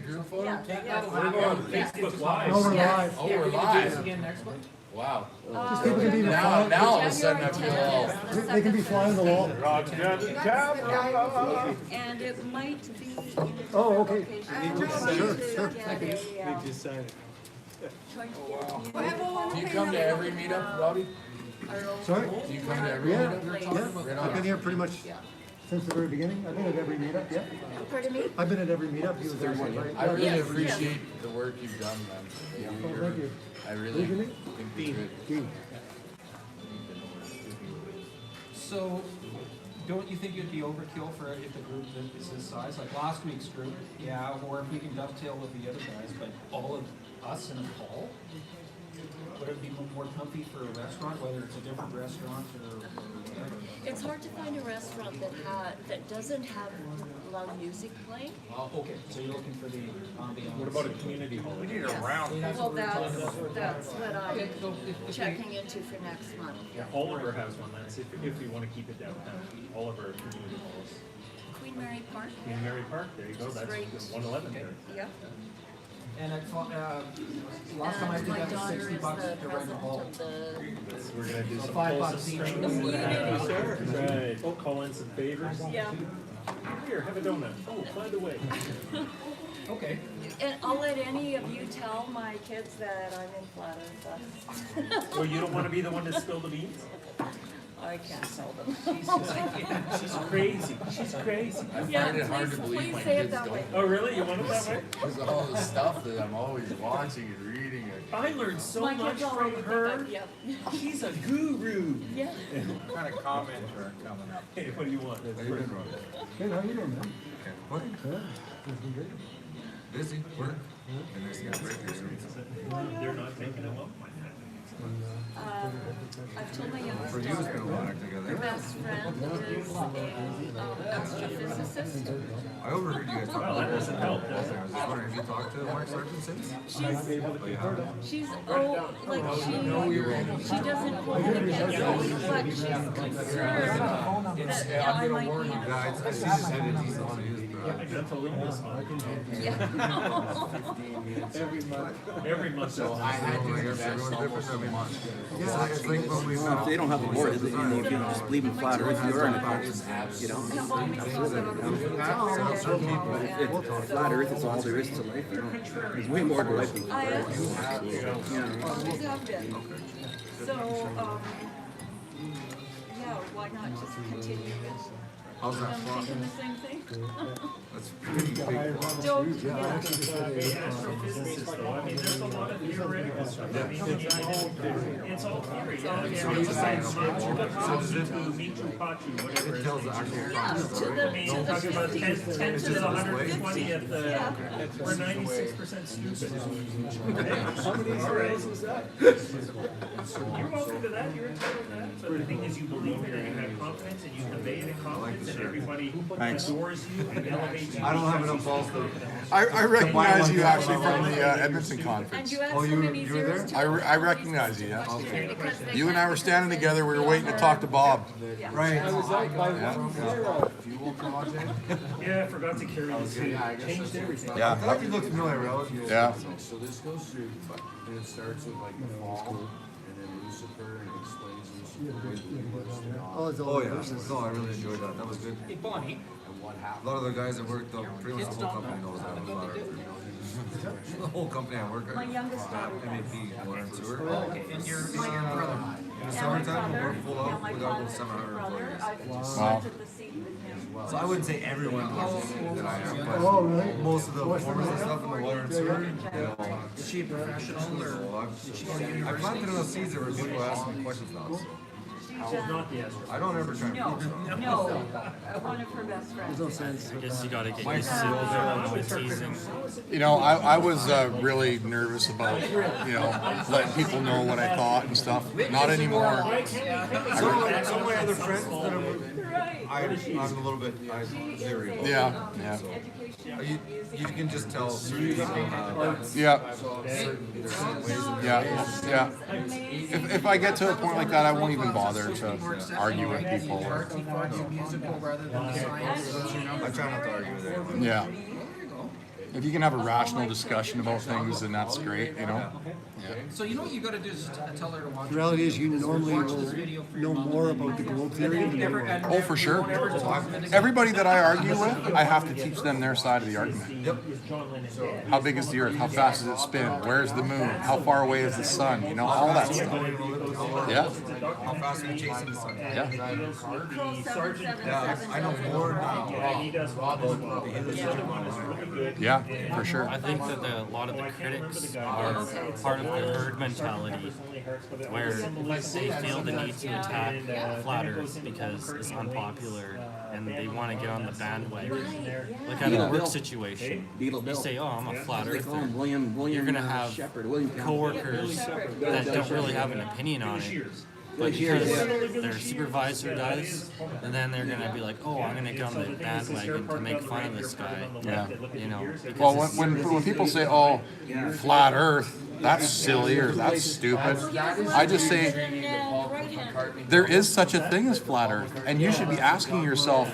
Group photo? Yeah. We're going Facebook Live. No, we're Yes. live. Oh, we're live. Again next month? Wow. Just people can be Now all of a sudden I feel all. They can be flying the wall. And it might be. Oh, okay. Sure, sure. Do you come to every meetup, Robbie? Sorry? Do you come to every Yeah, meetup? yeah. Right I've been on. here pretty much since the very beginning. I've been at every meetup, yeah. Pardon me? I've been at every meetup. He was there. I really Yes, appreciate the work you've done, man. Oh, thank you. I really Who's your name? think it's good. Dean. So, don't you think it'd be overkill for if the group is this size, like last week's group? Yeah, or if we can dovetail with the other guys, but all of us in a call? Would it be more comfy for a restaurant, whether it's a different restaurant or whatever? It's hard to find a restaurant that doesn't have loud music playing. Okay, so you're looking for the ambiance. What about a community hall? We need a round. Well, that's what I'm checking into for next month. Yeah, Oliver has one. That's if we want to keep it downtown. Oliver community halls. Queen Mary Park. In Mary Park, there you go. That's Right. 111 there. Yep. And last time I And did my that was daughter is $60 the to rent a president hall. of the. We're gonna do some $5 close each. Right. Oh, call in some favors. Yeah. Here, have a donut. Oh, by the way. Okay. And I'll let any of you tell my kids that I'm in Flat Earth. Well, you don't want to be the one to spill the beans? I can't tell them. She's crazy. She's crazy. I find it hard to believe my say it kids that way. don't. Oh, really? You want it that way? Because of all the stuff that I'm always watching and reading. I learned so My much kids already from think her. I'm, yep. She's a guru. Yeah. What kind of comments are coming up? Hey, what do you want? How you been, Robbie? Good, how you doing, man? What? Yeah, it's been good. Busy, work. And there's got breakfast. They're not taking them up. I've told my youngest For you, it's been a daughter, while her together. best friend is an astrophysicist. I overheard you guys talk Well, that doesn't help, does it? I was just wondering, have you talked to Mark Sargent since? She's, Oh, you haven't? she's, she doesn't hold it against me, but she's concerned that I might be. Yeah, I see his head and he's on his, Mental illness. Every month. So I had to everyone's different every month. Yeah, it's like when we If they don't have the board, if you just believe in flat earth, you are in a cult, you know? If flat earth is all there is to life, you know? There's way more to life than flat earth. Always have been. So, yeah, why not just continue with How's that them fun? thinking the same thing? That's pretty big. Don't, yeah. Astrophysics, though, I mean, there's a lot of theoretical stuff. I mean, it's all theory. Yeah. It's science. Michu Pachu, whatever. It tells the actual Yeah, process. to the, I mean, to you're the talking about 10 50s. to the 120th, Yeah. we're 96% stupid. How many zeros was that? You're welcome to that, you're entitled to that, but the thing is, you believe it and you have confidence and you convey it in confidence and everybody adores you and elevates you. I don't have enough balls to. I recognize you actually from the Edmonton And conference. you had Oh, so you many were there? zeros too. I recognize you, yeah. Because they You and I were can't- standing together, we were waiting to talk to Bob. Right. I was out by Yeah. 1-0. Fuel project? Yeah, I forgot to carry this food, Yeah, I guess changed that's- everything. I Yeah. thought you looked familiar, Rel. Yeah. So this goes through, and it starts with like the fall, and then Lucifer, and it explains Lucifer. Oh, it's all Oh, yeah, verses. no, I really enjoyed that, that was good. Hey, Bonnie. And what happened? A lot of the guys that worked, pretty much the whole company knows that about it. The whole company I work at. My youngest daughter MAP, water and sewer. Okay, and your brother. In the summertime, we're full out, we got about 700 employees. I've Wow. planted the seed with him. So I wouldn't say everyone knows that I am, Oh, but really? most of the formers and stuff in the water and sewer, they know. Is she a professional or? I planted enough seeds that were people asking me questions now, so She's not the astro. I don't ever try and No, prove stuff. no, one of her best friends. There's no sense. Guess you gotta get used to the teasing. You know, I was really nervous about, you know, letting people know what I thought and stuff. Not anymore. Some of my other friends that are, Right. I'm a little bit, I'm leery. Yeah, yeah. You can just tell certain people have Yeah, certain ways of yeah, yeah. If I get to a point like that, I won't even bother to argue with people. Musical rather than science. I try not to argue with anyone. Yeah. If you can have a rational discussion about things, then that's great, you know? Yeah. So you know what you gotta do is tell her to watch. The reality is you normally watch will this video for know your more own about the information. globe theory than they will. Oh, for sure. Everybody that I argue with, I have to teach them their side of the argument. Yep. How big is the Earth? How fast does it spin? Where's the moon? How far away is the sun? You know, all that stuff. Yeah. How fast are you chasing the sun? Yeah. Control 777. I know more now. Yeah, he does well as well. The other one is really good. Yeah, for sure. I think that a lot of the critics are part of the herd mentality, where they feel the need to attack flat Earth because it's unpopular and they want to get on the bandwagon. Like at a work situation, you say, "Oh, I'm a flat earther." You're gonna have coworkers that don't really have an opinion on it. But because their supervisor does, and then they're gonna be like, "Oh, I'm gonna get on the bandwagon to make fun of this guy." Yeah. You know. Well, when people say, "Oh, flat Earth," that's silly or that's stupid. I just say there is such a thing as flat Earth, and you should be asking yourself,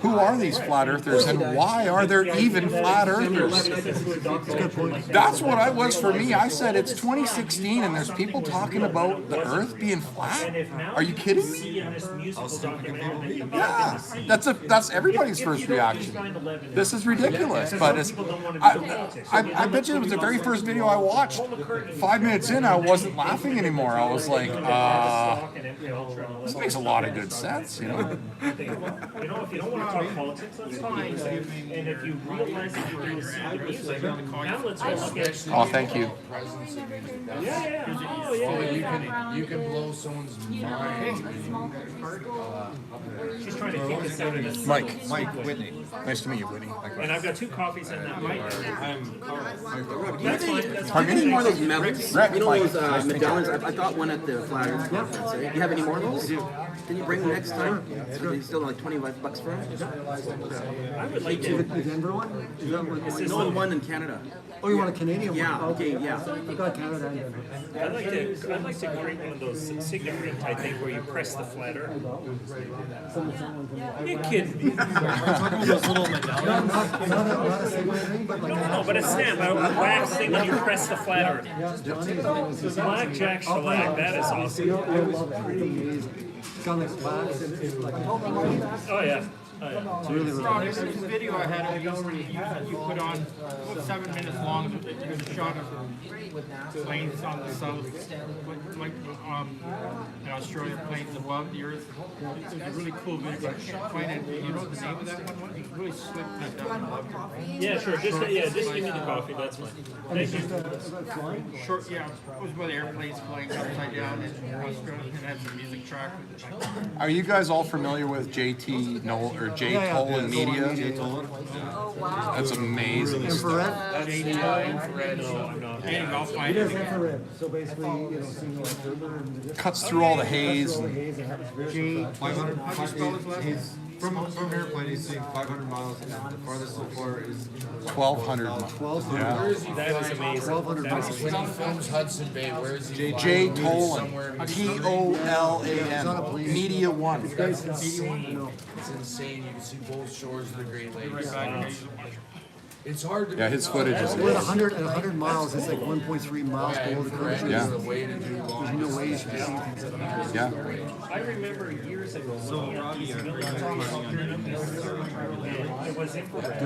who are these flat earthers and why are there even flat earthers? That's what I was for me. I said it's 2016 and there's people talking about the Earth being flat. Are you kidding me? Yeah, that's everybody's first reaction. This is ridiculous, but it's. I bet you it was the very first video I watched. 5 minutes in, I wasn't laughing anymore. I was like, this makes a lot of good sense, you know. If you don't want to talk politics, that's fine. And if you realize that you're doing the music, now let's go look at. Oh, thank you. You can blow someone's mind. She's trying to kick us out of this. Mike, Whitney. nice to meet you, Whitney. And I've got 2 coffees in that mic. That's Pardon any me? more of those medals? Rick, You know Mike. those medallions? I got one at the Flat Earth conference. Eh? You have any more of those? Can you bring them next time? So they still like $25 for them? I would like to. The Denver one? Is that what? No, one in Canada. Oh, you want a Canadian one? Yeah, okay, yeah. I got Canada and Denver. I'd like to create one of those signature type things where you press the flat earth. You kidding? Those little medallions. Not a single thing, but like No, but a snap, a wax thing when you press the flat earth. Blackjack shellac, that is awesome. I love it. It's amazing. It's got like wax and it's like, Oh, yeah. Oh, yeah. it's really, really This video I had of you put on 7 minutes long, a shot of planes on the south, like in Australia, planes above the earth. It was a really cool video, but I can't find it. You know what the name of that one was? It really slipped that down and loved it. Yeah, sure. Just give me the coffee. That's fine. Thank you. Short, yeah, it was about airplanes flying upside down in Australia and had the music track. Are you guys all familiar with JT Knoll or J Tolan Media? Oh, wow. That's amazing infrared. And I'll He find does it. infrared. So basically, seeing the observer and the distance. Cuts through all the haze. All the And, haze and atmosphere. 500, How do you spell his last name? from airplane, he's seeing 500 miles, and the farthest so far is 1,200 miles. 1,200. Yeah. That is amazing. 1,200 miles. When he films Hudson Bay, where is he? J Somewhere Tolan. in Tolan. Media One. That's insane. It's insane. You can see both shores of the Great Lakes. It's hard to. Yeah, his footage is We're at amazing. 100 miles. It's like 1.3 miles below the current. Yeah. The way to do long. There's no way you should see things like that. Yeah. I remember years ago. Robbie, it was infrared.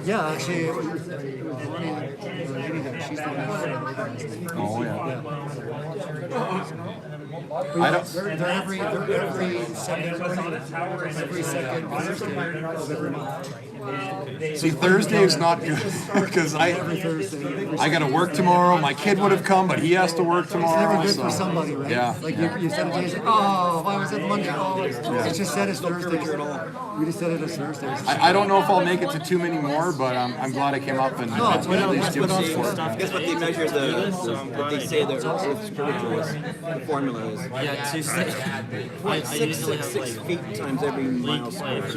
Yeah, actually, it was running. The lady that she's the one. Oh, yeah. I don't. They're every second. Every second Thursday of every month. See, Thursday is not good because Every Thursday. I got to work tomorrow. My kid would have come, but he has to work It's never tomorrow. good So. for somebody, right? Yeah. Like you said it, you say, oh, why was it Monday? Oh, it's just said it's Thursday. We just said it as Thursday. I don't know if I'll make it to too many more, but I'm glad I came up and at least do it. I guess what they measure what they say the Earth's curvature is, the formula is. Yeah, to stay. I usually have like 6 feet times every mile squared.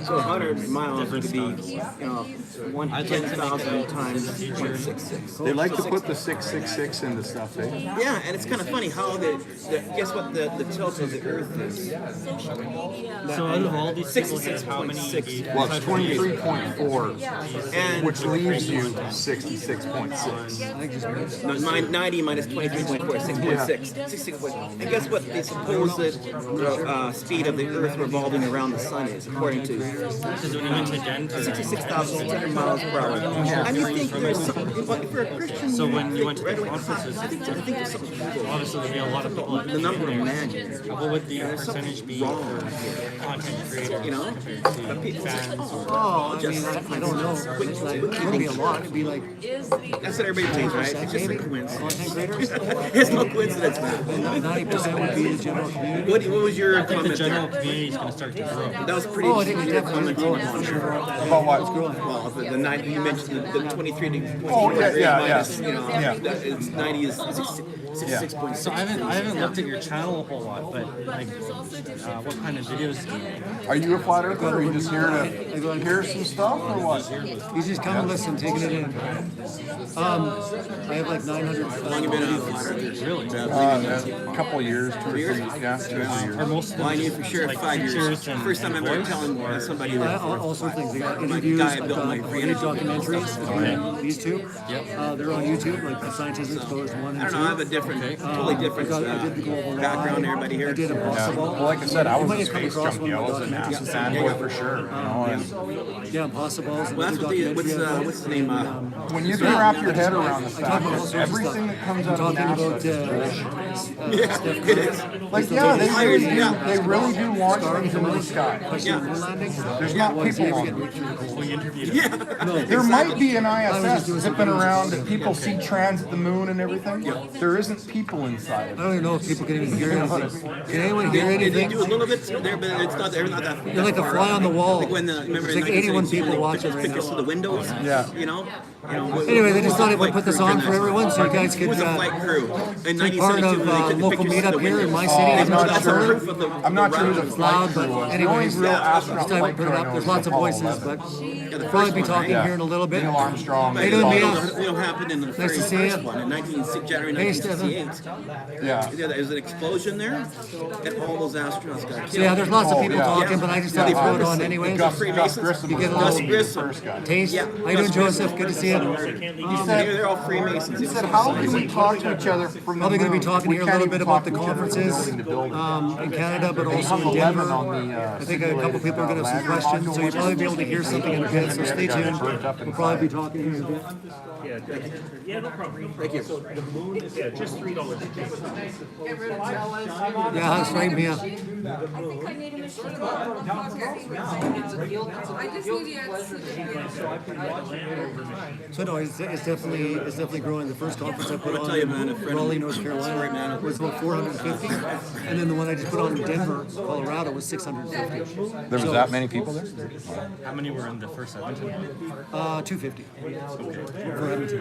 So 100 miles could be, 110,000 times 0.66. They like to put the 666 into stuff, eh? Yeah, and it's kind of funny how guess what the tilt of the Earth is? Social media. So out of all these people here, how many 66.6. Well, it's 23.4, And which leaves you 66.6. no, 90 minus 23.4, 6.6. 66.6. And guess what the supposed speed of the Earth revolving around the sun is, according to Because when you went to Denver, 66,600 miles per hour. And you think there's something, but if you're a Christian, so when you went to right the away, conferences, I think there's something obviously there'd be a lot of people. the number of man here. What would the percentage be wrong for content creators You know? compared to fans? Or, Oh, I mean, I don't know. It's like, it would be a lot. It'd be like Is the That's what everybody thinks, right? It's just a coincidence. content creators. It's no coincidence, man. 90% would be the general community. What was your I think the comment general there? community is going to start to grow. That was pretty Oh, I think it's your definitely comment growing. on it. About what? Well, the 90, you mentioned the 23 to Oh, yeah. minus, Yeah. that is 90 is 66.6. So I haven't looked at your channel a whole lot, but like, what kind of videos do you make? Are you a flat earther, or are you just here to hear some stuff, or what? You just come and listen, taking it in. I have like 900. How long you been out? Really? A couple years, 2 or 3 years. Yeah, 2 or 3 years. Are most of them Well, I knew just, for sure like 5 years. pictures and First time I ever voice? telling somebody that. All sorts of things. I got interviews. I've got creative documentaries. These two. They're on YouTube, like the Scientists Exposed 1 I and don't know, I have a different, totally different I did the global background, everybody here. I did Impossible. Well, like I said, I You was might a have come space across junkie. I one of was the an documentaries. fanboy for sure. You know, and Yeah, Impossibles. Well, that's what the, what's the name? when you can wrap your head around the I talk fact about all that sorts of everything stuff. that comes I'm out of talking NASA about is bullshit. Steph it Curry. is. Like, yeah, they really do launch things into the sky. Question of moon landing. There's not people on them. There might be an ISS zipping around that people see transit the moon and everything. There isn't people inside I of it. don't even know if people can even hear anything. Can anyone hear They anything? do a little bit there, but it's not. They're not that. You're like a fly on the wall. Like when remember There's in like 81 people 1972, they watching took right pictures now. of the windows. Yeah. You know. Anyway, they just thought I would put this on for everyone so you guys Who could was a flight crew in take part 1972 of when they took the local pictures of meetup the here in windows? my city. I'm It's not not sure. proof of the I'm not sure who the It's flight loud, crew but was. The only anyways, real this astronaut time we flight put crew it I up. know There's is lots of Apollo voices, 11. but the we'll probably first be one, talking right? here in a little bit. Neil Armstrong. How you doing, Mia? What happened in the very Nice to see first you. one in January Hey, 1968? Yeah. There was an explosion there, and all those astronauts got killed. So yeah, there's lots of people yeah. talking, but I just thought I'd throw it on anyways. Gus Freemasons. Grissom You was get a supposed to little be the Grissom. first guy. Taste. Yeah. How you doing, Joseph? Good to see you. They're all Freemasons. He said, how can we talk to each other from the Probably going to be moon? talking We here a can't little even bit about talk the to each other from conferences building to building. in Canada, but also hung in 11 Denver. on the, I think a couple people are going to have some questions, so you'll probably be able to hear something in a bit, so stay tuned. We'll probably be talking here in a bit. Yeah, no problem. Thank you. So the moon is just $3. Yeah, that's right, Mia. I think I made a mistake. So no, it's definitely growing. The first conference I put on tell you, man, a in friend of Raleigh, mine- North sorry, man. Carolina was about 450, and then the one I just put on in Denver, Colorado was 650. There was that many people there? How many were in the first Edmonton? 250 for Edmonton.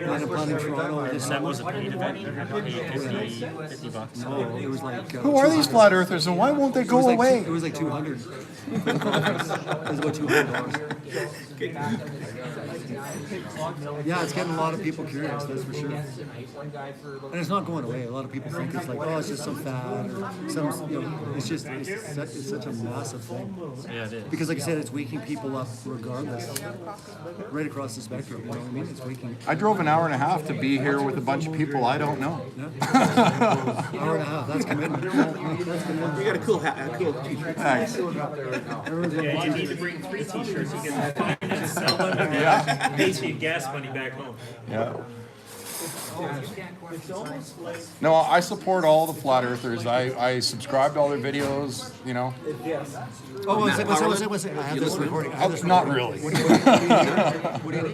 And I'm planning Toronto this That summer. was a paid event. You had to pay 50 bucks. Oh, it was like Who are these flat earthers and why won't they It was go like away? It was like 200. It was about $200. Yeah, it's getting a lot of people curious, that's for sure. And it's not going away. A lot of people think it's like, oh, it's just some fad or some, it's just, it's such a massive thing. Yeah, it is. Because like I said, it's waking people up regardless, right across the spectrum, you know what I mean? It's waking, I drove an hour and a half to be here with a bunch of people I don't know. hour and a half, that's commitment. That's commitment. You got a cool hat, a cool t-shirt. Thanks. Everyone's like, Yeah, you need to bring 3 t-shirts. You can sell them and pays you gas money back home. Yeah. No, I support all the flat earthers. I subscribe to all their videos, you know. oh, what's it? I have this recording. I have this Not really.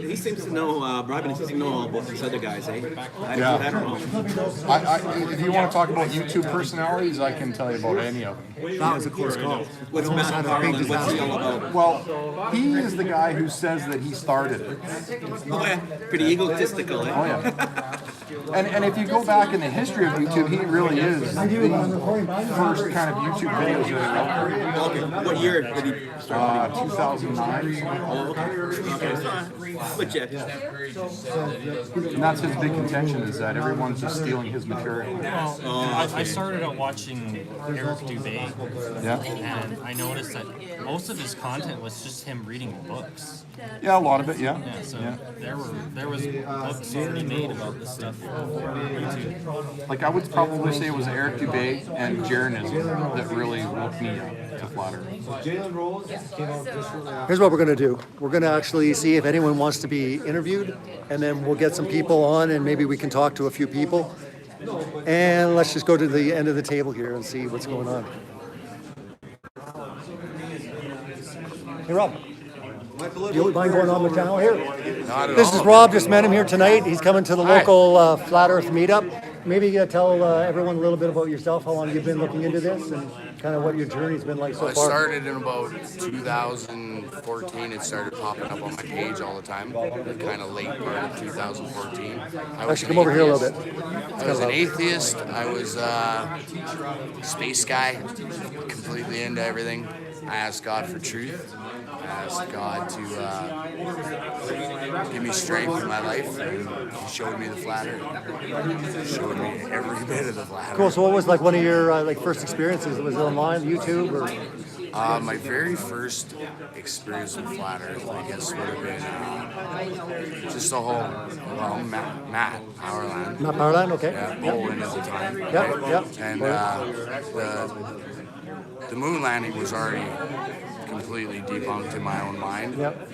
He seems to know, Robin seems to know all about these other guys, eh? I Yeah. don't know. If you want to talk about YouTube personalities, I can tell you about any of them. That was a close call. What's We almost Matt had a big Harlan? What's he disaster. all about? Well, he is the guy who says that he started it. Oh, yeah. Pretty egotistical, eh? Oh yeah. And if you go back in the history of YouTube, he really is the first kind of YouTube videos that are out there. Okay. What year did he start? 2009. Oh, okay. But yeah. And that's his big contention, is that everyone's just stealing his material. Well, I started out watching Eric Dubé, Yeah. and I noticed that most of his content was just him reading books. Yeah, a lot of it, yeah. Yeah, so Yeah. there was books already made about this stuff for YouTube. Like I would probably say it was Eric Dubé and Jaronism that really woke me up to flat earth. Here's what we're going to do. We're going to actually see if anyone wants to be interviewed, and then we'll get some people on, and maybe we can talk to a few people. And let's just go to the end of the table here and see what's going on. Hey, Rob. Do you mind going on the channel here? Not at This all. is Rob. Just met him here tonight. He's coming to the local Flat Earth Meetup. Maybe you tell everyone a little bit about yourself, how long you've been looking into this, and kind of what your journey's been like so I far. started in about 2014. It started popping up on my page all the time, kind of late part of 2014. Actually, come over here a little bit. I was an atheist. I was a space guy, completely into everything. I asked God for truth. I asked God to give me strength in my life. And He showed me the flat earth. He showed me every bit of the flat earth. Cool. So, what was like one of your like first experiences? Was it online, YouTube, or? My very first experience with flat earth, I guess, would have been just the whole, Matt Powerland. Not Powerland, okay. Yeah, bowling at the time. Yep. And the moon landing was already completely debunked in my own mind. Yep.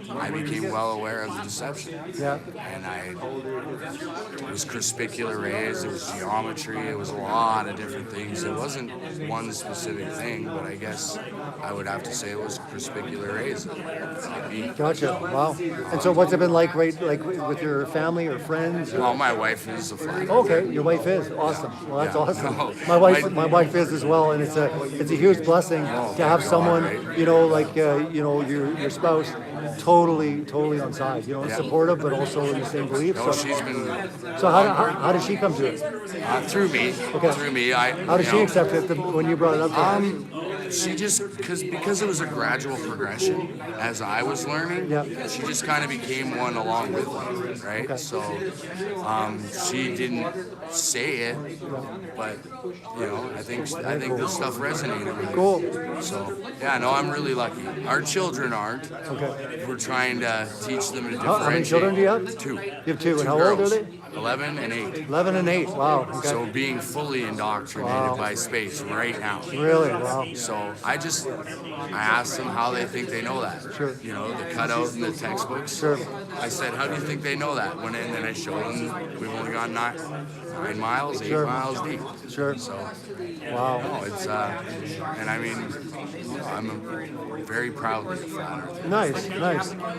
I became well aware of the deception. Yeah. And it was crispicular rays, it was geometry, it was a lot of different things. It wasn't one specific thing, but I guess I would have to say it was crispicular rays. Gotcha. Wow. And so, what's it been like, right, like with your family or friends? Or? Well, my wife is a flat earther. Okay, your wife is awesome. Well, that's Yeah. awesome. No, My wife is as well, and it's a huge blessing to have someone, like your spouse, totally on side, supportive, but also in the same beliefs. No, she's been. So how did she come to it? Through me. Okay. Through me. How did she accept it when you brought it up to her? She just, because it was a gradual progression as I was learning, she just kind of became one along with me, right? Okay. So she didn't say it, but I think the stuff resonated with her. Cool. So yeah, no, I'm really lucky. Our children aren't. Okay. We're trying to teach them to differentiate. How many children do you have? 2. You have 2, and how girls. old are they? 11 and 8. 11 and 8. Wow. Okay. So being fully indoctrinated by space right now. Really? Wow. So I asked them how they think they know that. Sure. The cutout in the textbooks. Sure. I said, how do you think they know that? And then I showed them we've only got 9 miles, 8 Sure. miles deep. Sure. So, Wow. no, it's, and I mean, I'm very proudly a flat earther. Nice.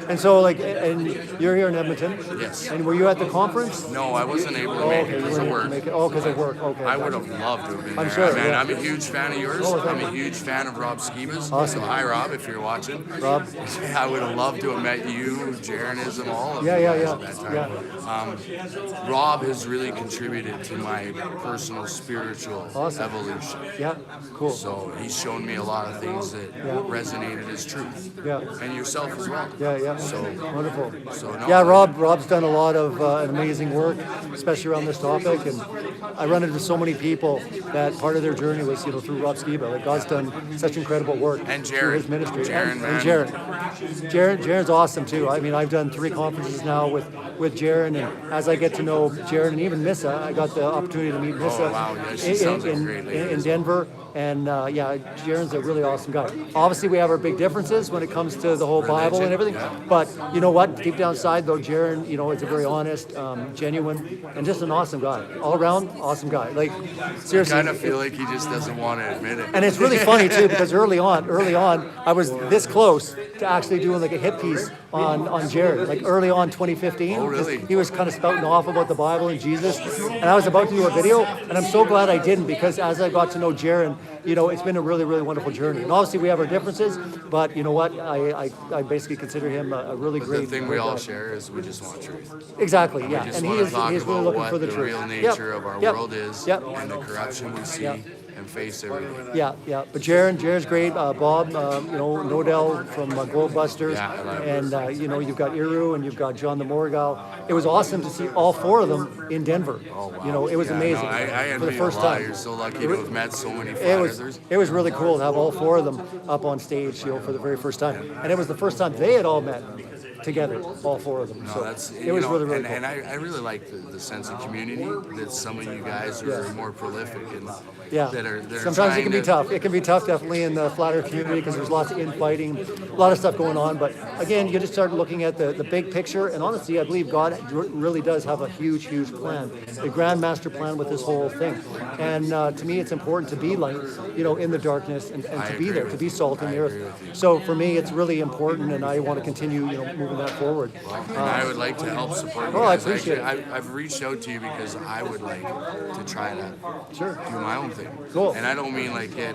And so, and you're here in Edmonton? Yes. And were you at the conference? No, I wasn't able to make it because of work. Because of work. Okay. I would have loved to have been I'm there. sure, Man, yeah. I'm a huge fan of yours. Oh, I'm thank a huge fan of Rob Skiba's. Awesome. So hi, Rob, if you're watching. Rob. I would have loved to have met you, Jaronism, all of Yeah, you yeah, guys yeah. at that time. Rob has really contributed to my personal spiritual Awesome. evolution. Yeah. Cool. So he's shown me a lot of things that resonated as truth. Yeah. And yourself as well. Yeah. So Wonderful. So no, Yeah, Rob's done a lot of amazing work, especially around this topic, and I run into so many people that part of their journey was, through Rob Skiba. Like God's done such incredible work And through his Jaron. ministry. Jaron, and man. Jaron's awesome too. I mean, I've done 3 conferences now with Jaron, and as I get to know Jaron and even Missa, I got the opportunity to meet Missa wow. Yeah, she sounds like a great lady. in Denver. And Jaron's a really awesome guy. Obviously, we have our big differences when it comes to the whole Bible and everything. But you know what? Deep down inside, though, Jaron, is a very honest, genuine, and just an awesome guy. All around, awesome guy. Like seriously. I kind of feel like he just doesn't want to admit it. And it's really funny too because early on, I was this close to actually doing like a hit piece on Jaron, like early on 2015. Oh, really? He was kind of spouting off about the Bible and Jesus, and I was about to do a video, and I'm so glad I didn't because as I got to know Jaron, you know, it's been a really, really wonderful journey. And obviously we have our differences, but you know what? I basically consider him a really But great. the thing we all share is we just want truth. Exactly, yeah. We just And want to talk he's really about looking what for the the truth. real Yep, nature of our yep, world is yep. and the corruption we see Yep. and face everything. Yeah, yeah. But Jaren's great. Bob, you know, Nodell from Gold Busters. Yeah, I love And, you know, you've got Iru and you've got John the Morgal. It was awesome to see all four of them in Denver. Oh, wow. You know, it was Yeah, amazing no, I for the envy first you a lot. time. You're so lucky to have met so many It flat was, earthers. it was really cool to have all four of them up on stage, you know, for the very first time. And it was the first time they had all met together, all four of them. No, So that's it was really, really and, cool. and I really like the sense of community that some of you guys are more prolific and Yeah. that are Sometimes it trying can be to- tough. It can be tough, definitely, in the flat earth community because there's lots of infighting, a lot of stuff going on. But again, you just start looking at the big picture. And honestly, I believe God really does have a huge, huge plan, a grand master plan with this whole thing. And to me, it's important to be light, you know, in the darkness and I to be agree there, with to be you. salt in I the earth. agree with you. So for me, it's really important, and I want to continue, you know, moving that forward. And I would like to help support you Oh, I guys. appreciate Actually, I've reached out to you because I would like to try to Sure. do my own thing. Cool. And I don't mean like get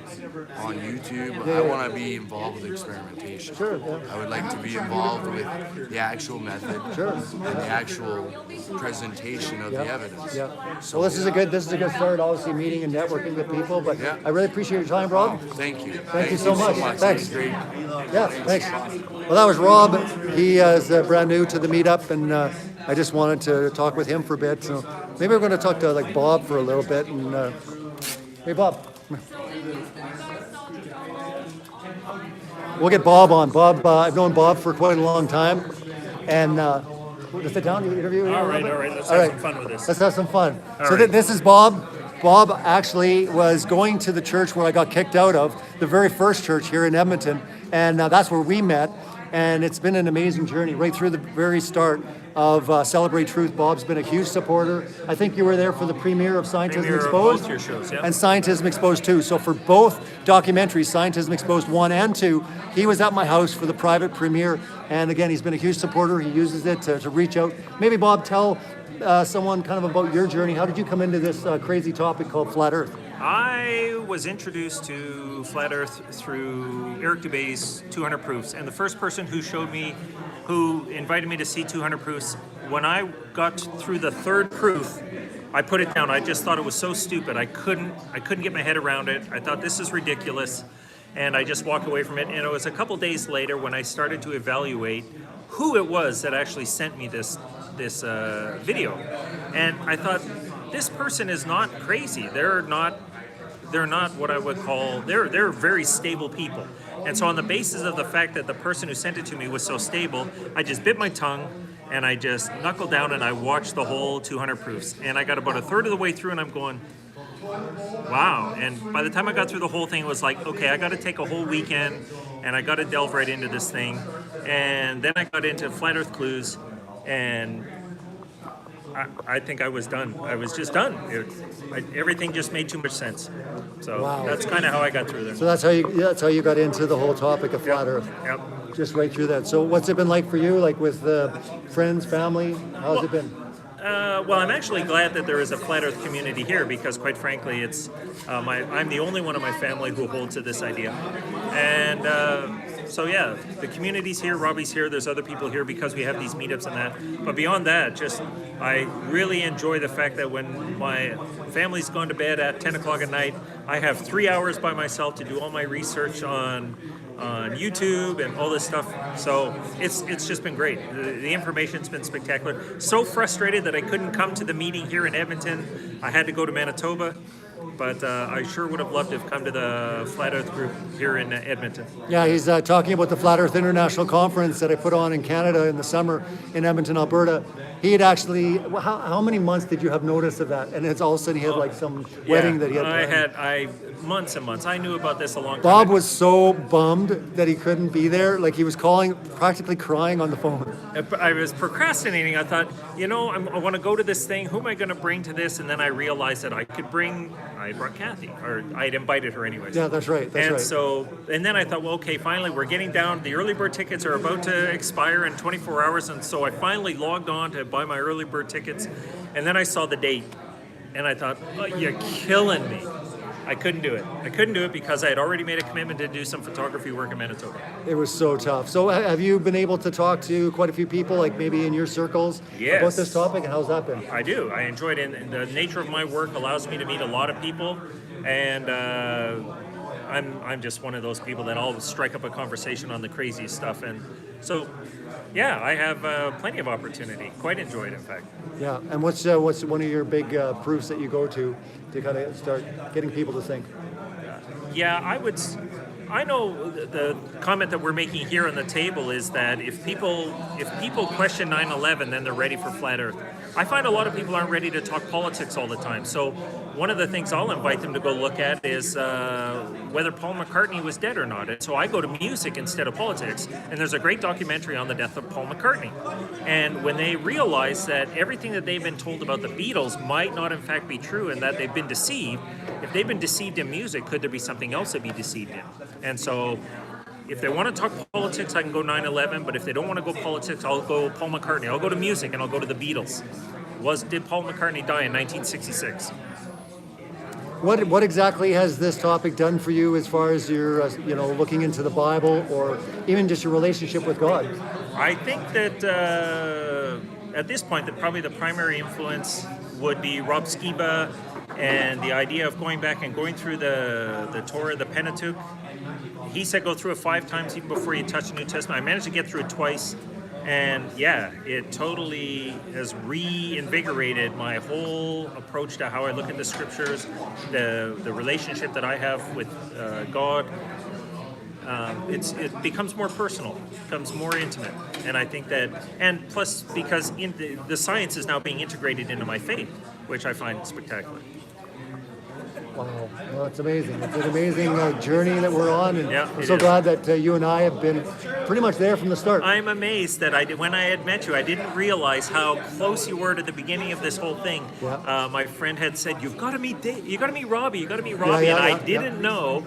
on YouTube. Yeah, I yeah. want to be involved with experimentation. Sure, yeah. I would like to be involved with the actual method Sure. and the actual presentation of the evidence. Yeah. So this is a good start. Obviously, meeting and networking with people. But Yeah. I really appreciate your time, Rob. Thank you. Thank you so much. It Thanks. was great. Yeah, thanks. Well, that was Rob. He is brand new to the meetup, and I just wanted to talk with him for a bit. So maybe we're going to talk to like Bob for a little bit. And hey, Bob. We'll get Bob on. Bob, I've known Bob for quite a long time, and we'll sit down. You interview. All right. Let's have some fun with this. Let's have some fun. So right. this is Bob. Bob actually was going to the church where I got kicked out of, the very first church here in Edmonton, and that's where we met. And it's been an amazing journey right through the very start of Celebrate Truth. Bob's been a huge supporter. I think you were there for the premiere of Scientism Premiere of Exposed. both your shows, yeah. And Scientism Exposed 2. So for both documentaries, Scientism Exposed 1 and 2, he was at my house for the private premiere. And again, he's been a huge supporter. He uses it to reach out. Maybe, Bob, tell someone kind of about your journey. How did you come into this crazy topic called Flat Earth? I was introduced to Flat Earth through Eric Dubé's 200 Proofs, and the first person who invited me to see 200 Proofs, when I got through the third proof, I put it down. I just thought it was so stupid. I couldn't get my head around it. I thought this is ridiculous, and I just walked away from it. And it was a couple days later when I started to evaluate who it was that actually sent me this video, and I thought, this person is not crazy. They're not what I would call, they're very stable people. And so on the basis of the fact that the person who sent it to me was so stable, I just bit my tongue and I just knuckled down and I watched the whole 200 Proofs. And I got about a third of the way through and I'm going, wow. And by the time I got through the whole thing, it was like, okay, I got to take a whole weekend and I got to delve right into this thing. And then I got into Flat Earth Clues, and I think I was done. I was just done. Everything just made too much sense. So Wow. that's kind of how I got through there. So that's how you got into the whole topic of Flat Earth. Yep. Just right through that. So what's it been like for you, like with friends, family? How's it been? Well, I'm actually glad that there is a Flat Earth community here because, quite frankly, it's I'm the only one in my family who holds to this idea. And so, yeah, the community's here, Robbie's here, there's other people here because we have these meetups and that. But beyond that, just I really enjoy the fact that when my family's gone to bed at 10 o'clock at night, I have 3 hours by myself to do all my research on YouTube and all this stuff. So it's just been great. The information's been spectacular. So frustrated that I couldn't come to the meeting here in Edmonton. I had to go to Manitoba, but I sure would have loved to have come to the Flat Earth group here in Edmonton. Yeah, he's talking about the Flat Earth International Conference that I put on in Canada in the summer in Edmonton, Alberta. He had actually, how many months did you have notice of that? And it's all of a sudden he had like some wedding that he had planned. Months and months. I knew about this a long time Bob ago. was so bummed that he couldn't be there. Like he was calling, practically crying on the phone. I was procrastinating. I thought, I want to go to this thing. Who am I going to bring to this? And then I realized that I brought Kathy, or I'd invited her anyways. Yeah, that's right. And then I thought, well, okay, finally, we're getting down. The early bird tickets are about to expire in 24 hours. And so I finally logged on to buy my early bird tickets. And then I saw the date. And I thought, oh, you're killing me. I couldn't do it. I couldn't do it because I had already made a commitment to do some photography work in Manitoba. It was so tough. So have you been able to talk to quite a few people, like maybe in your circles, Yes. about this topic, and how's that been? I do. I enjoy it, and the nature of my work allows me to meet a lot of people, and I'm just one of those people that always strike up a conversation on the craziest stuff, and so yeah, I have plenty of opportunity. Quite enjoy it, in fact. Yeah, and what's one of your big proofs that you go to kind of start getting people to think? Yeah, I know the comment that we're making here on the table is that if people question 9/11, then they're ready for flat Earth. I find a lot of people aren't ready to talk politics all the time. So one of the things I'll invite them to go look at is whether Paul McCartney was dead or not. And so I go to music instead of politics. And there's a great documentary on the death of Paul McCartney. And when they realize that everything that they've been told about the Beatles might not in fact be true and that they've been deceived, if they've been deceived in music, could there be something else to be deceived in? And so if they want to talk politics, I can go 9/11, but if they don't want to go politics, I'll go Paul McCartney. I'll go to music and I'll go to the Beatles. Did Paul McCartney die in 1966? What exactly has this topic done for you as far as your looking into the Bible, or even just your relationship with God? I think that at this point, that probably the primary influence would be Rob Skiba and the idea of going back and going through the Torah, the Pentateuch. He said go through it 5 times even before you touch the New Testament. I managed to get through it twice. And yeah, it totally has reinvigorated my whole approach to how I look at the scriptures, the relationship that I have with God. It becomes more personal, becomes more intimate, and I think that, and plus because the science is now being integrated into my faith, which I find spectacular. Wow, well, it's amazing. It's an amazing journey that we're on, and Yeah, I'm it so is. glad that you and I have been pretty much there from the start. I'm amazed that when I had met you, I didn't realize how close you were to the beginning of this whole thing. Yeah. My friend had said, "You've got to meet Robbie. You got to meet Robbie," yeah, and I yeah, didn't know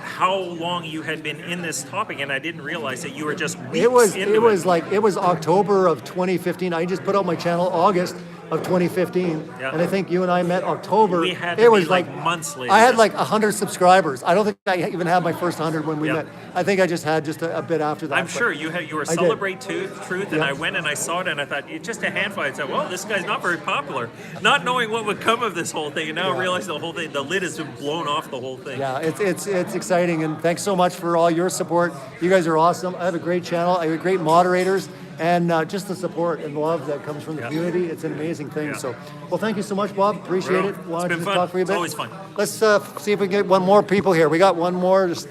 how long you had been in this topic, and I didn't realize that you were just weeks It was October of 2015. I just put out my channel August of 2015, Yeah. and I think you and I met October. We had it to was be like months later. I had like 100 subscribers. I don't think I even had my first 100 when we Yeah. met. I think I just had a bit after that. I'm but- sure you were I did. Celebrate Truth, and Yeah. I went and I saw it, and I thought, it's just a handful. I said, well, this guy's not very popular, not knowing what would come of this whole thing, and now I realize the whole thing, the lid has been blown off the whole thing. Yeah, it's exciting, and thanks so much for all your support. You guys are awesome. I have a great channel. I have great moderators, and just the support and love that comes from the community. It's an amazing thing. Yeah. So, well, thank you so much, Bob. Appreciate Well, it. it's Wanted been to fun. talk for you a It's bit. always fun. Let's see if we can get one more people here. We got one more. Let's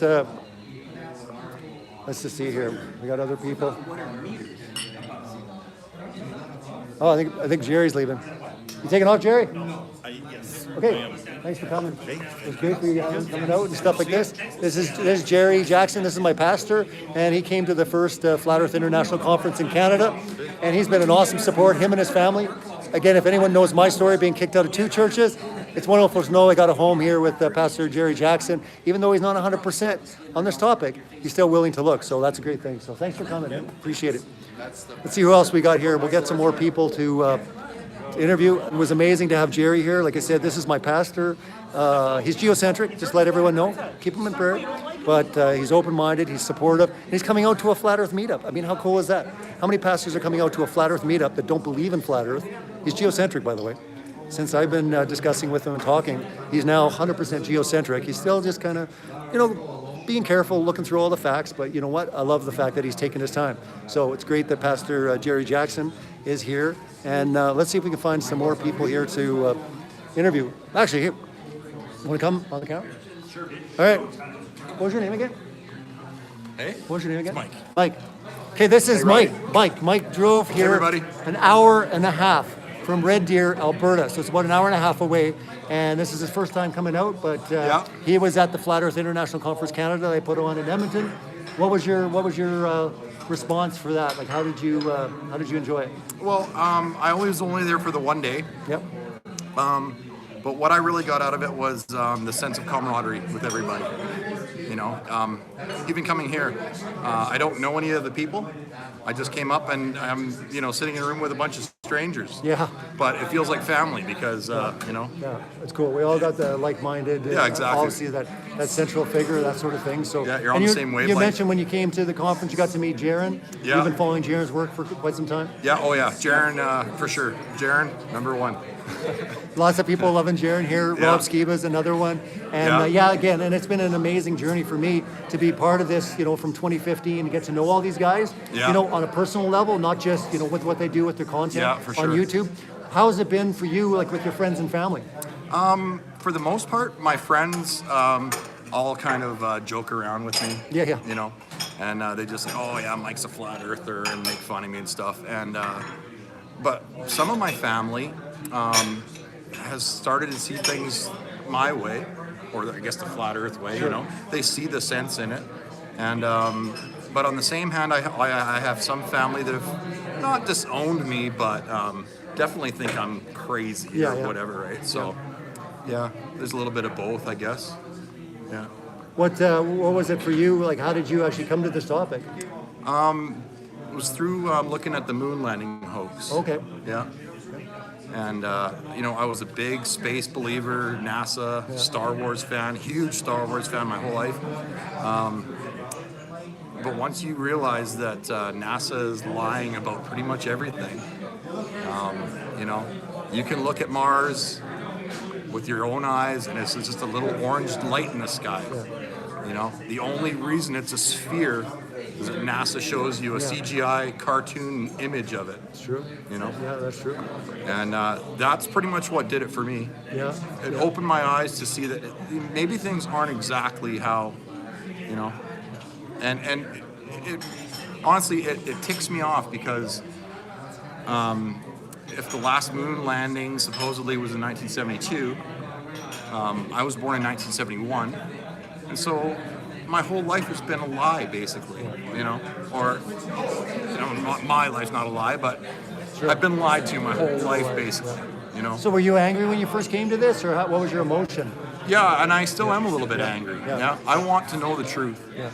just see here. We got other people. Oh, I think Jerry's leaving. You taking off, Jerry? Yes. Okay, thanks for coming. It was great for you guys coming out and stuff like this. This is Jerry Jackson. This is my pastor, and he came to the first Flat Earth International Conference in Canada, and he's been an awesome support, him and his family. Again, if anyone knows my story, being kicked out of 2 churches, it's wonderful to know I got a home here with Pastor Jerry Jackson. Even though he's not 100% on this topic, he's still willing to look, so that's a great thing. So thanks for coming, appreciate it. Let's see who else we got here. We'll get some more people to interview. It was amazing to have Jerry here. Like I said, this is my pastor. He's geocentric, just let everyone know. Keep him in prayer. But he's open-minded, he's supportive, and he's coming out to a Flat Earth meetup. I mean, how cool is that? How many pastors are coming out to a Flat Earth meetup that don't believe in Flat Earth? He's geocentric, by the way. Since I've been discussing with him and talking, he's now 100% geocentric. He's still just kind of, being careful, looking through all the facts, but you know what? I love the fact that he's taking his time. So it's great that Pastor Jerry Jackson is here, and let's see if we can find some more people here to interview. Actually, here, want to come on the camera? Sure. All right. What was your name again? Hey? What was your name again? Mike. Mike. Okay, this is Mike. Mike drove here everybody. an hour and a half from Red Deer, Alberta. So it's about an hour and a half away. And this is his first time coming out, but he was at the Flat Earth International Conference Canada. They put it on in Edmonton. What was your response for that? Like, how did you enjoy it? Well, I was only there for the one day. Yep. But what I really got out of it was the sense of camaraderie with everybody. Even coming here, I don't know any of the people. I just came up and I'm, sitting in a room with a bunch of strangers. Yeah. But it feels like family because, you know. Yeah, it's cool. We all got the like-minded, Yeah, exactly. obviously that central figure, that sort of thing. So Yeah, you're on and the same You wavelength. mentioned when you came to the conference, you got to meet Jaron. Yeah. You've been following Jaron's work for quite some time. Yeah, oh yeah, Jaron, for sure. Jaron, number one. Lots of people loving Jaron here. Yeah. Rob Skiba's another one. And again, and it's been an amazing journey for me to be part of this, you know, from 2015 to get to know all these guys, Yeah. you know, on a personal level, not just, you know, with what they do with their content Yeah, for on sure. YouTube. How has it been for you, like with your friends and family? For the most part, my friends all kind of joke around with me. Yeah. You know, and they just say, "Oh yeah, Mike's a flat earther," and make fun of me and stuff. And but some of my family has started to see things my way, or I guess the flat Earth way. You know, they see the sense in it, and but on the same hand, I have some family that have not disowned me, but definitely think I'm crazy or whatever, right? So. Yeah, there's a little bit of both, I guess. Yeah. What was it for you? Like, how did you actually come to this topic? It was through looking at the moon landing hoax. Okay. Yeah. And, you know, I was a big space believer, NASA, Star Wars fan, huge Star Wars fan my whole life. But once you realize that NASA is lying about pretty much everything, you know, you can look at Mars with your own eyes, and it's just a little orange light in the sky. You know, the only reason it's a sphere is that NASA shows you a CGI cartoon image of it. It's true. You know? Yeah, that's true. And that's pretty much what did it for me. Yeah. It opened my eyes to see that maybe things aren't exactly how, you know, and it honestly, it ticks me off because if the last moon landing supposedly was in 1972, I was born in 1971, and so my whole life has been a lie, basically, you know, or, you know, my life's not a lie, but I've been lied to my whole life, basically, you know. So were you angry when you first came to this, or what was your emotion? Yeah, and I still am a little bit angry. Yeah, I want to know the truth. Yeah.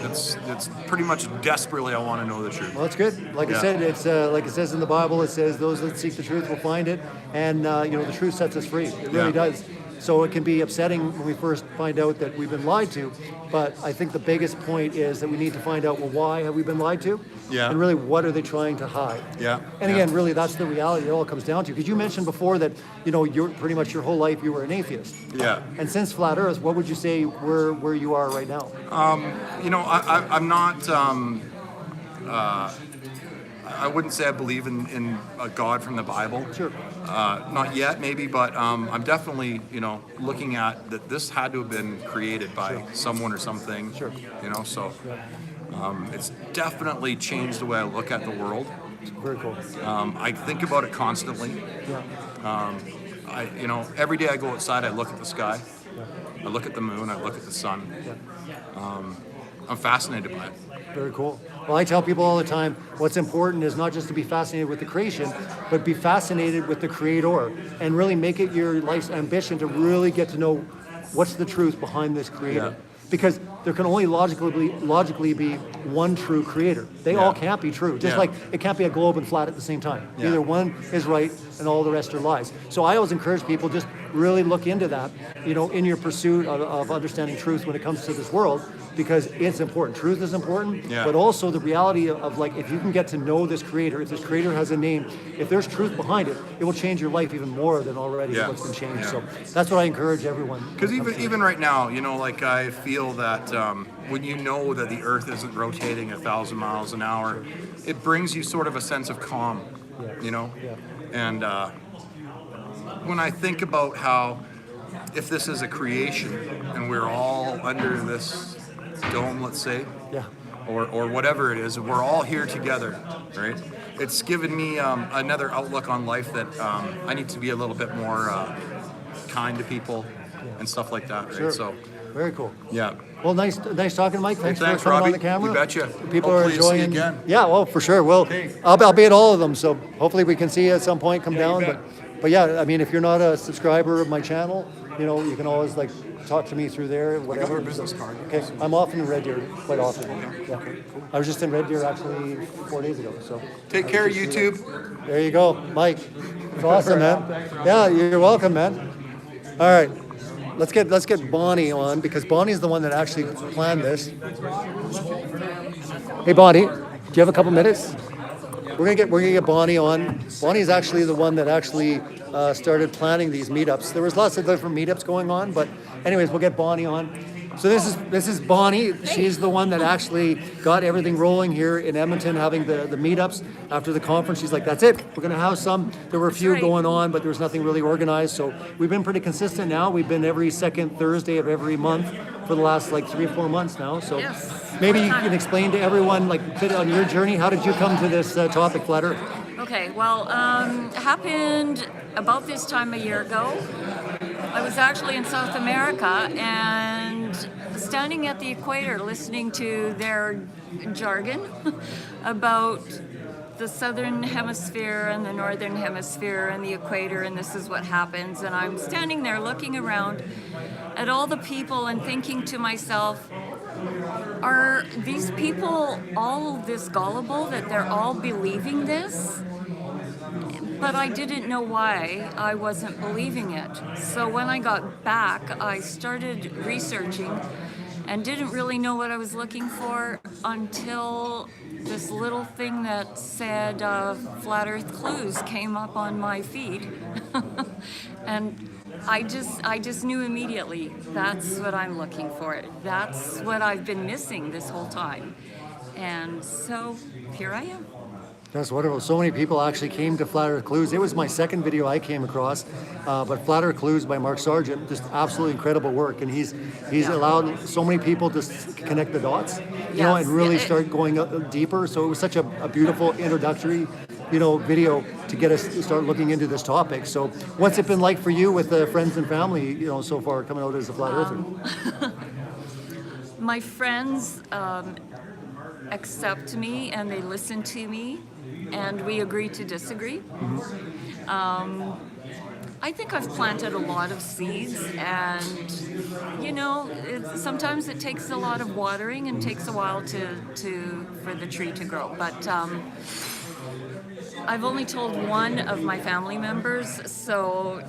It's pretty much desperately I want to know the truth. Well, that's good. Like I said, it's like it says in the Bible. It says those that seek the truth will find it, and you know the truth sets us free. It really does. So it can be upsetting when we first find out that we've been lied to, but I think the biggest point is that we need to find out, well, why have we been lied to? Yeah. And really, what are they trying to hide? Yeah. And again, really, that's the reality it all comes down to. Because you mentioned before that, you know, you're pretty much your whole life you were an atheist. Yeah. And since Flat Earth, what would you say where you are right now? You know, I'm not. I wouldn't say I believe in a God from the Bible. Sure. Not yet, maybe, but I'm definitely, you know, looking at that this had to have been created by someone or something. Sure. You know, so it's definitely changed the way I look at the world. Very cool. I think about it constantly. Yeah. You know, every day I go outside, I look at the sky. I look at the moon. I look at the sun. I'm fascinated by it. Very cool. Well, I tell people all the time, what's important is not just to be fascinated with the creation, but be fascinated with the creator and really make it your life's ambition to really get to know what's the truth behind this creator. Yeah. Because there can only logically be one true creator. They all can't be true. Just like it can't be a globe and flat at the same time. Yeah. Either one is right and all the rest are lies. So I always encourage people just really look into that, you know, in your pursuit of understanding truth when it comes to this world, because it's important. Truth is important, but also the reality of like, if you can get to know this creator, if this creator has a name, if there's truth behind it, it will change your life even more than already what's been changed. So that's what I encourage everyone. Because even right now, you know, like I feel that when you know that the Earth isn't rotating 1,000 miles an hour, it brings you sort of a sense of calm, you know? And when I think about how if this is a creation and we're all under this dome, let's say, or whatever it is, we're all here together, right? It's given me another outlook on life that I need to be a little bit more kind to people and stuff like that, right? Sure. So, very cool. yeah. Well, nice talking, Mike. Thanks for coming Robbie. on the camera. You betcha. People Hopefully are to see you enjoying. again. Yeah, well, for sure. Well, I'll be at all of them, so hopefully we can see you at some point. Come down, but yeah, I mean, if you're not a subscriber of my channel, you know, you can always like talk to me through there, whatever. business card. Okay, I'm often in Red Deer quite often. Yeah. I was just in Red Deer actually 4 days ago. So Take care, YouTube. there you go, Mike. It's awesome, man. Yeah, you're welcome, man. All right, let's get Bonnie on because Bonnie's the one that actually planned this. Hey, Bonnie, do you have a couple minutes? We're gonna get Bonnie on. Bonnie's actually the one that actually started planning these meetups. There was lots of different meetups going on, but anyways, we'll get Bonnie on. So this is Bonnie. She's the one that actually got everything rolling here in Edmonton, having the meetups after the conference. She's like, that's it. We're gonna have some. There were a few going on, but there was nothing really organized. So we've been pretty consistent now. We've been every second Thursday of every month for the last like 3 or 4 months now. So maybe you can explain to everyone, like on your journey, how did you come to this topic, Flat Earth? Okay, well, happened about this time a year ago. I was actually in South America and standing at the equator listening to their jargon about the southern hemisphere and the northern hemisphere and the equator, and this is what happens. And I'm standing there looking around at all the people and thinking to myself, are these people all this gullible that they're all believing this? But I didn't know why I wasn't believing it. So when I got back, I started researching and didn't really know what I was looking for until this little thing that said Flat Earth Clues came up on my feed. And I just knew immediately, that's what I'm looking for. That's what I've been missing this whole time. And so here I am. That's wonderful. So many people actually came to Flat Earth Clues. It was my second video I came across, but Flat Earth Clues by Mark Sargent, just absolutely incredible work. And he's allowed so many people to connect the dots, you know, and really start going deeper. So it was such a beautiful introductory, you know, video to get us to start looking into this topic. So what's it been like for you with friends and family, you know, so far coming out as a Flat Earther? My friends accept me and they listen to me, and we agree to disagree. I think I've planted a lot of seeds, and you know, sometimes it takes a lot of watering and takes a while for the tree to grow. But I've only told one of my family members, so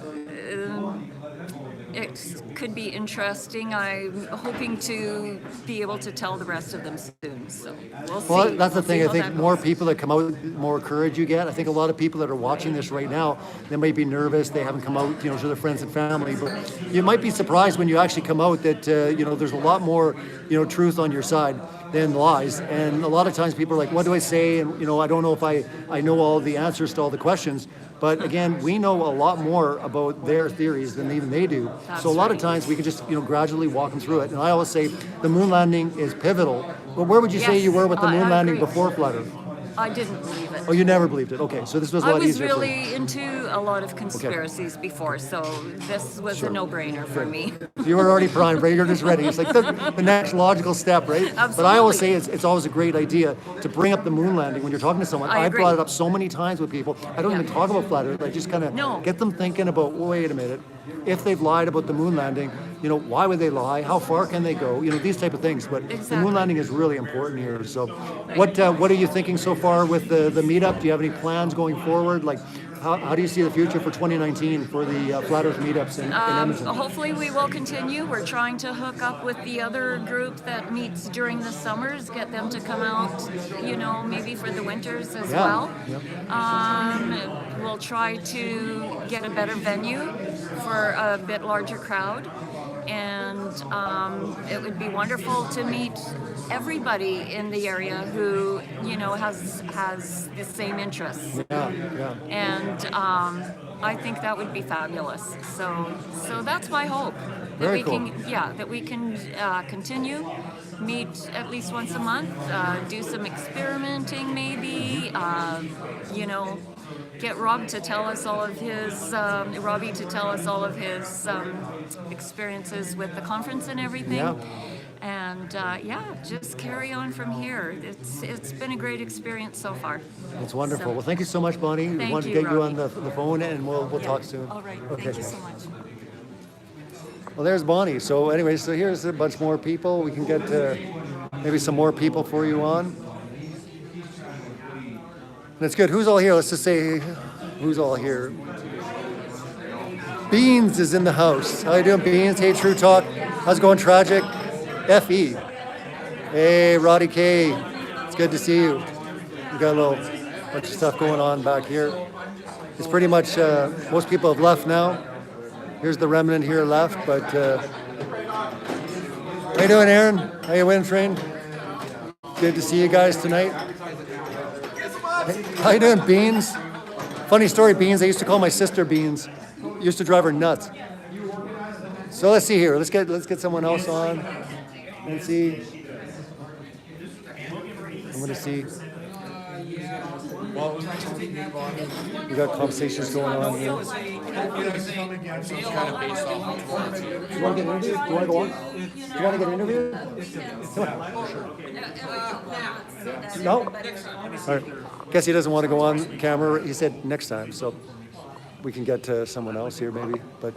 it could be interesting. I'm hoping to be able to tell the rest of them soon, so we'll see. Well, that's the thing. I how think that more goes. people that come out, more courage you get. I think a lot of people that are watching this right now, they might be nervous. They haven't come out, you know, to their friends and family. But you might be surprised when you actually come out that, you know, there's a lot more, you know, truth on your side than lies. And a lot of times people are like, what do I say? And, you know, I don't know if I know all the answers to all the questions. But again, we know a lot more about their theories than even they do. So a lot of times we can just, you know, gradually walk them through it. And I always say the moon landing is pivotal. But where would you say you were with the moon landing before Flat Earth? I didn't believe it. Oh, you never believed it. Okay, so this was a I lot was easier for you. really into a lot of conspiracies before, so this was a no-brainer for me. You were already primed, right? You're just ready. It's like the next logical step, right? Absolutely. But I always say it's always a great idea to bring up the moon landing when you're talking to someone. I I've agree. brought it up so many times with people. I don't even talk about Flat Earth. I just kind of get them thinking about, wait a minute, if they've lied about the moon landing, you know, why would they lie? How far can they go? You know, these type of things. But the moon landing is really important here. So what are you thinking so far with the meetup? Do you have any plans going forward? Like, how do you see the future for 2019 for the Flat Earth meetups in Edmonton? Hopefully we will continue. We're trying to hook up with the other group that meets during the summers, get them to come out, you know, maybe for the winters as well. We'll try to get a better venue for a bit larger crowd. And it would be wonderful to meet everybody in the area who, you know, has the same interests. And I think that would be fabulous. So that's my hope. That we can continue, meet at least once a month, do some experimenting maybe, you know, get Rob to tell us all of his, ROBBIE to tell us all of his experiences with the conference and everything. And just carry on from here. It's been a great experience so far. That's wonderful. Well, thank you so much, Bonnie. We wanted to get you on the phone, and we'll talk soon. All right. Okay. Thank you so much. Well, there's Bonnie. So anyway, so here's a bunch more people. We can get maybe some more people for you on. That's good. Who's all here? Let's just say who's all here. Beans is in the house. How you doing, Beans? Hey, True Talk. How's it going, Tragic? FE. Hey, Roddy K. It's good to see you. We got a little bunch of stuff going on back here. It's pretty much, most people have left now. Here's the remnant here left, but how you doing, Aaron? How you doing, friend? Good to see you guys tonight. Hey, how you doing, Beans? Funny story, Beans. I used to call my sister Beans. Used to drive her nuts. So let's see here. Let's get someone else on. Let's see. I'm gonna see. We got conversations going on here. You want to get interviewed? You want to go on? You want to get interviewed? Come on. No? All right. Guess he doesn't want to go on camera. He said next time, so we can get to someone else here maybe. But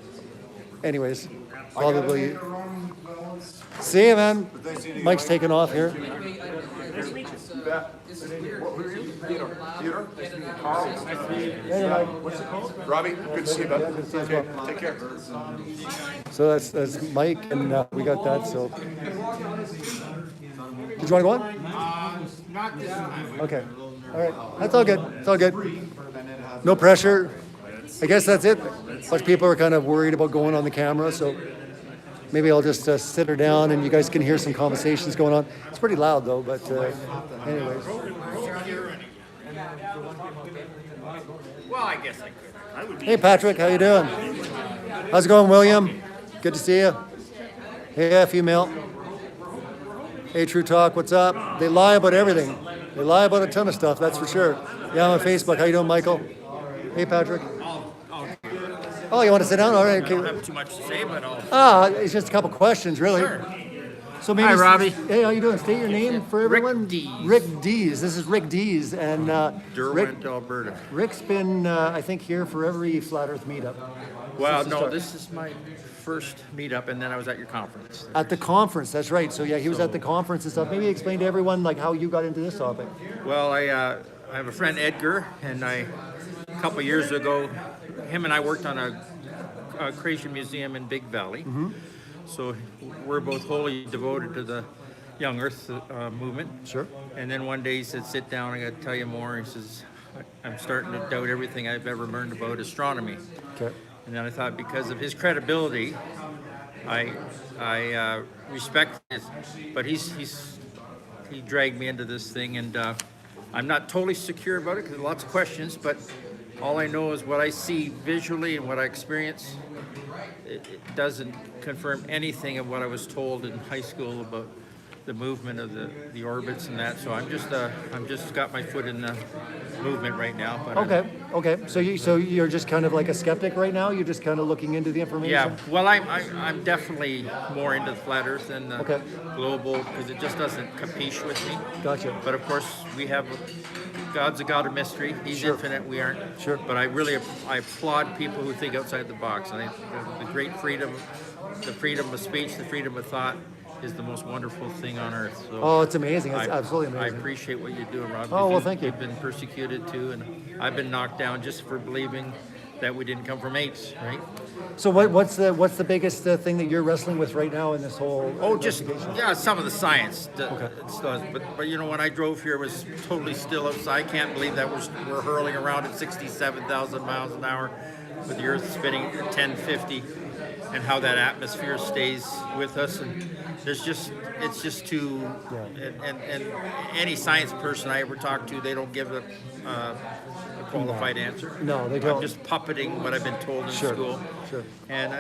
anyways, probably. See you, man. Mike's taking off here. Hey, Mike. What's it called? Robbie, good to see you, bud. Yeah, good to see you as well. Take care. So that's Mike, and we got that. So, did you want to go on? Not this time. Okay. All right. That's all good. It's all good. No pressure. I guess that's it. A bunch of people are kind of worried about going on the camera, so maybe I'll just sit her down and you guys can hear some conversations going on. It's pretty loud though, but anyways. Well, I guess I could. Hey Patrick, how you doing? How's it going, William? Good to see you. Hey female. Hey True Talk, what's up? They lie about everything. They lie about a ton of stuff, that's for sure. Yeah, I'm on Facebook. How you doing, Michael? Hey Patrick. Oh, you want to sit down? All right. Okay. I don't have too much to say, but I'll... It's just a couple questions, really. Sure. So maybe. Hi, Robbie. Hey, how you doing? State your name for everyone. Rick Dees. Rick Dees. This is Rick Dees, and Derwent, Alberta. Rick's been, I think, here for every Flat Earth meetup. Well, Since the no, start. this is my first meetup, and then I was at your conference. At the conference, that's right. So yeah, he was at the conference and stuff. Maybe explain to everyone like how you got into this topic. Well, I have a friend, Edgar, and a couple years ago, him and I worked on a creation museum in Big Valley. Mm-hmm. So we're both wholly devoted to the Young Earth movement. Sure. And then one day he said, sit down, I got to tell you more. He says, I'm starting to doubt everything I've ever learned about astronomy. Okay. And then I thought, because of his credibility, I respect it, but he dragged me into this thing, and I'm not totally secure about it because there are lots of questions, but all I know is what I see visually and what I experience. It doesn't confirm anything of what I was told in high school about the movement of the orbits and that. So I'm just got my foot in the movement right now. But Okay. So you're just kind of like a skeptic right now. You're just kind of looking into the information. yeah, well, I'm definitely more into the flat Earth than the Okay. global, because it just doesn't capiche with me. Gotcha. But of course, we have God's a God of mystery. He's Sure. infinite. We aren't. Sure. But I applaud people who think outside the box. I think the great freedom, the freedom of speech, the freedom of thought, is the most wonderful thing on earth. So Oh, it's amazing. It's absolutely I amazing. appreciate what you're doing, Rob. Oh, well, thank you. You've been persecuted too, and I've been knocked down just for believing that we didn't come from apes, right? So what's the biggest thing that you're wrestling with right now in this whole Just investigation? some of the science. Okay. But you know, when I drove here, it was totally still outside. I can't believe that we're hurling around at 67,000 miles an hour with the Earth spinning at 1050, and how that atmosphere stays with us. And it's just too. And any science person I ever talk to, they don't give a qualified answer. No, they don't. I'm just puppeting what I've been told in Sure. school. Sure. And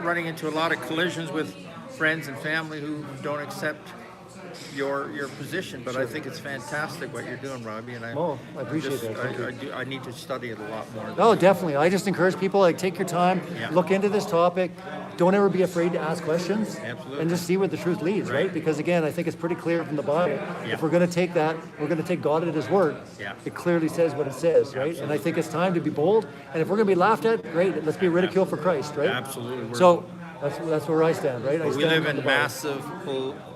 running into a lot of collisions with friends and family who don't accept your position. But I think it's fantastic what you're doing, Robbie. And I appreciate that. Thank you. I need to study it a lot more. Oh, definitely. I just encourage people, like, take your time, Yeah. look into this topic. Don't ever be afraid to ask questions. Absolutely. And just see where the truth leads, right? Because again, I think it's pretty clear from the Bible. Yeah. If we're going to take that, we're going to take God at His word. Yeah. It clearly says what it says, right? And I think it's time to be bold. And if we're going to be laughed at, great. Let's be ridiculed for Christ, right? Absolutely. So That's where I stand, right? I We stand live on in the bottom. massive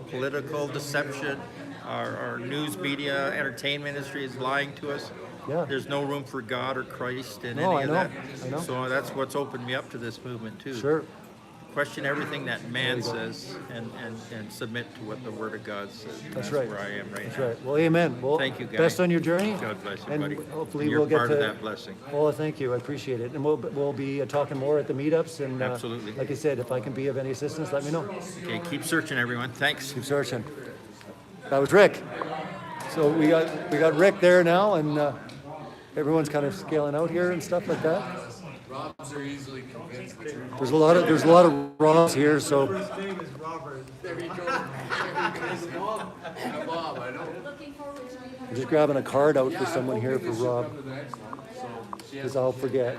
political deception. Our news media, entertainment industry is lying to us. Yeah. There's no room for God or Christ in No, any of I know. that. I know. So that's what's opened me up to this movement too. Sure. Question everything that man says and submit to what the Word of God says. That's right. Where I am right That's now. right. Well, amen. Well, Thank you, Guy. best on your journey. God bless you, and buddy. hopefully You're we'll get part to of that blessing. Well, thank you. I appreciate it. And we'll be talking more at the meetups. And Absolutely. like I said, if I can be of any assistance, let me know. Okay, keep searching, everyone. Thanks. Keep searching. That was Rick. So we got Rick there now, and everyone's kind of scaling out here and stuff like that. Robs are easily convinced the truth. There's a lot of Robs here, so There you go. Bob, I know. I'm just grabbing a card out for someone here for Rob, because I'll forget.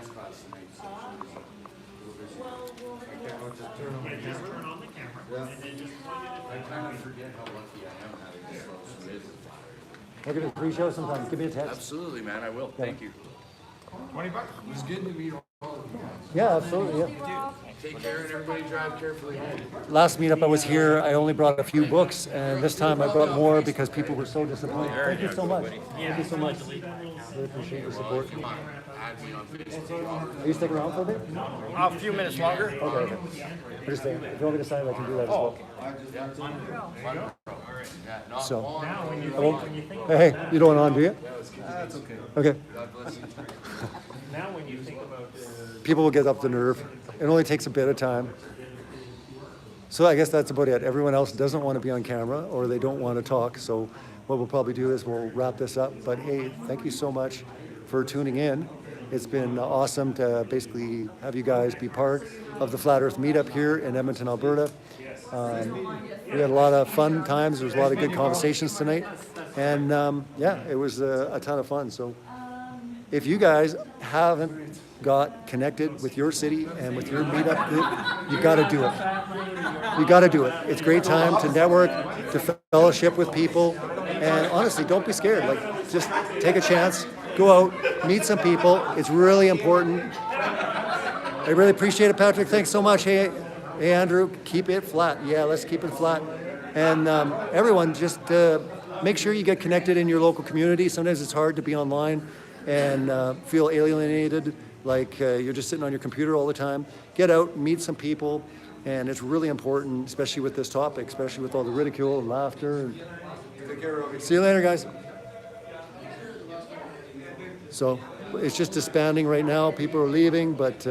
I'll give it a pre-show sometime. Give me a text. Absolutely, man, I will. Thank you. $20. It was good to meet all of you guys. Yeah, absolutely. Yeah. Take care and everybody drive carefully home. Last meetup I was here, I only brought a few books, and this time I brought more because people were so disappointed. Thank you so much. Thank you so much. Really appreciate your support. Come on, add me on Facebook. Are you sticking around for a bit? A few minutes longer. Okay. I'm just saying, if you want me to sign, I can do that as well. So, I won't, hey, you don't want on, do you? That's okay. Okay. Now when you think about People will get up the nerve. It only takes a bit of time. So I guess that's about it. Everyone else doesn't want to be on camera or they don't want to talk. So what we'll probably do is we'll wrap this up. But hey, thank you so much for tuning in. It's been awesome to basically have you guys be part of the Flat Earth Meetup here in Edmonton, Alberta. We had a lot of fun times. There was a lot of good conversations tonight. And yeah, it was a ton of fun. So if you guys haven't got connected with your city and with your meetup group, you got to do it. You got to do it. It's a great time to network, to fellowship with people. And honestly, don't be scared. Like, just take a chance, go out, meet some people. It's really important. I really appreciate it, Patrick. Thanks so much. Hey, Andrew, keep it flat. Yeah, let's keep it flat. And everyone, just make sure you get connected in your local community. Sometimes it's hard to be online and feel alienated, like you're just sitting on your computer all the time. Get out, meet some people, and it's really important, especially with this topic, especially with all the ridicule and laughter. And see you later, guys. So it's just disbanding right now. People are leaving, but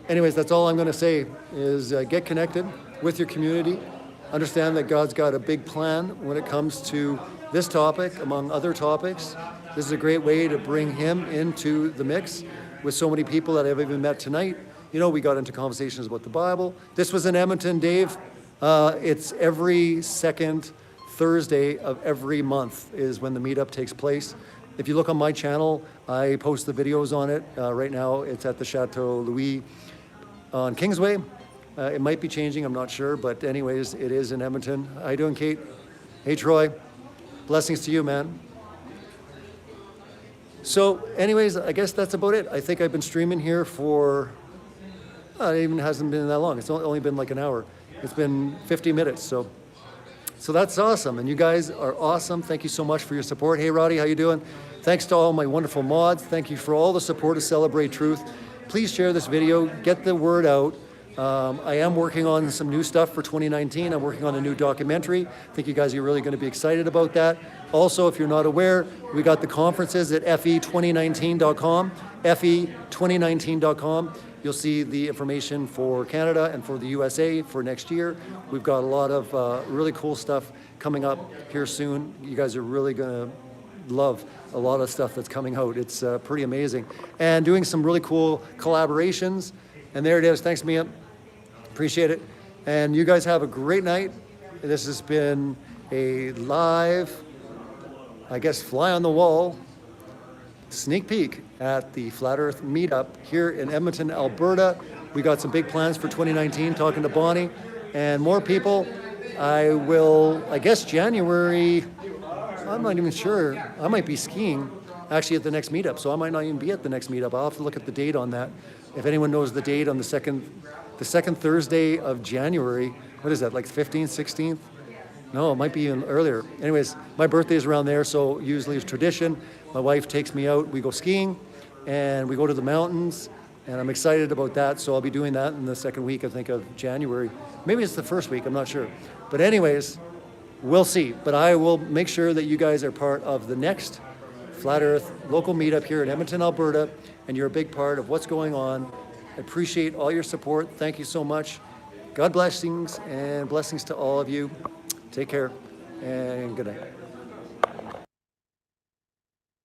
anyways, that's all I'm going to say is get connected with your community. Understand that God's got a big plan when it comes to this topic, among other topics. This is a great way to bring him into the mix with so many people that I've even met tonight. You know, we got into conversations about the Bible. This was in Edmonton, Dave. It's every second Thursday of every month is when the meetup takes place. If you look on my channel, I post the videos on it. Right now, it's at the Chateau Louis on Kingsway. It might be changing, I'm not sure, but anyways, it is in Edmonton. How you doing, Kate? Hey, Troy. Blessings to you, man. So anyways, I guess that's about it. I think I've been streaming here for, it even hasn't been that long. It's only been like an hour. It's been 50 minutes, so that's awesome. And you guys are awesome. Thank you so much for your support. Hey, Roddy, how you doing? Thanks to all my wonderful mods. Thank you for all the support to Celebrate Truth. Please share this video, get the word out. I am working on some new stuff for 2019. I'm working on a new documentary. I think you guys are really going to be excited about that. Also, if you're not aware, we got the conferences at fe2019.com, fe2019.com. You'll see the information for Canada and for the USA for next year. We've got a lot of really cool stuff coming up here soon. You guys are really going to love a lot of stuff that's coming out. It's pretty amazing. And doing some really cool collaborations. And there it is. Thanks, Mia. Appreciate it. And you guys have a great night. This has been a live, I guess, fly on the wall sneak peek at the Flat Earth Meetup here in Edmonton, Alberta. We got some big plans for 2019, talking to Bonnie and more people. I guess January, I'm not even sure. I might be skiing actually at the next meetup, so I might not even be at the next meetup. I'll have to look at the date on that. If anyone knows the date on the second the second Thursday of January. What is that, like 15th, 16th? No, it might be even earlier. Anyways, my birthday is around there, so usually it's tradition. My wife takes me out, we go skiing, and we go to the mountains, and I'm excited about that, so I'll be doing that in the second week, I think, of January. Maybe it's the first week, I'm not sure. But anyways, we'll see. But I will make sure that you guys are part of the next Flat Earth local meetup here in Edmonton, Alberta, and you're a big part of what's going on. I appreciate all your support. Thank you so much. God blessings and blessings to all of you. Take care and good night.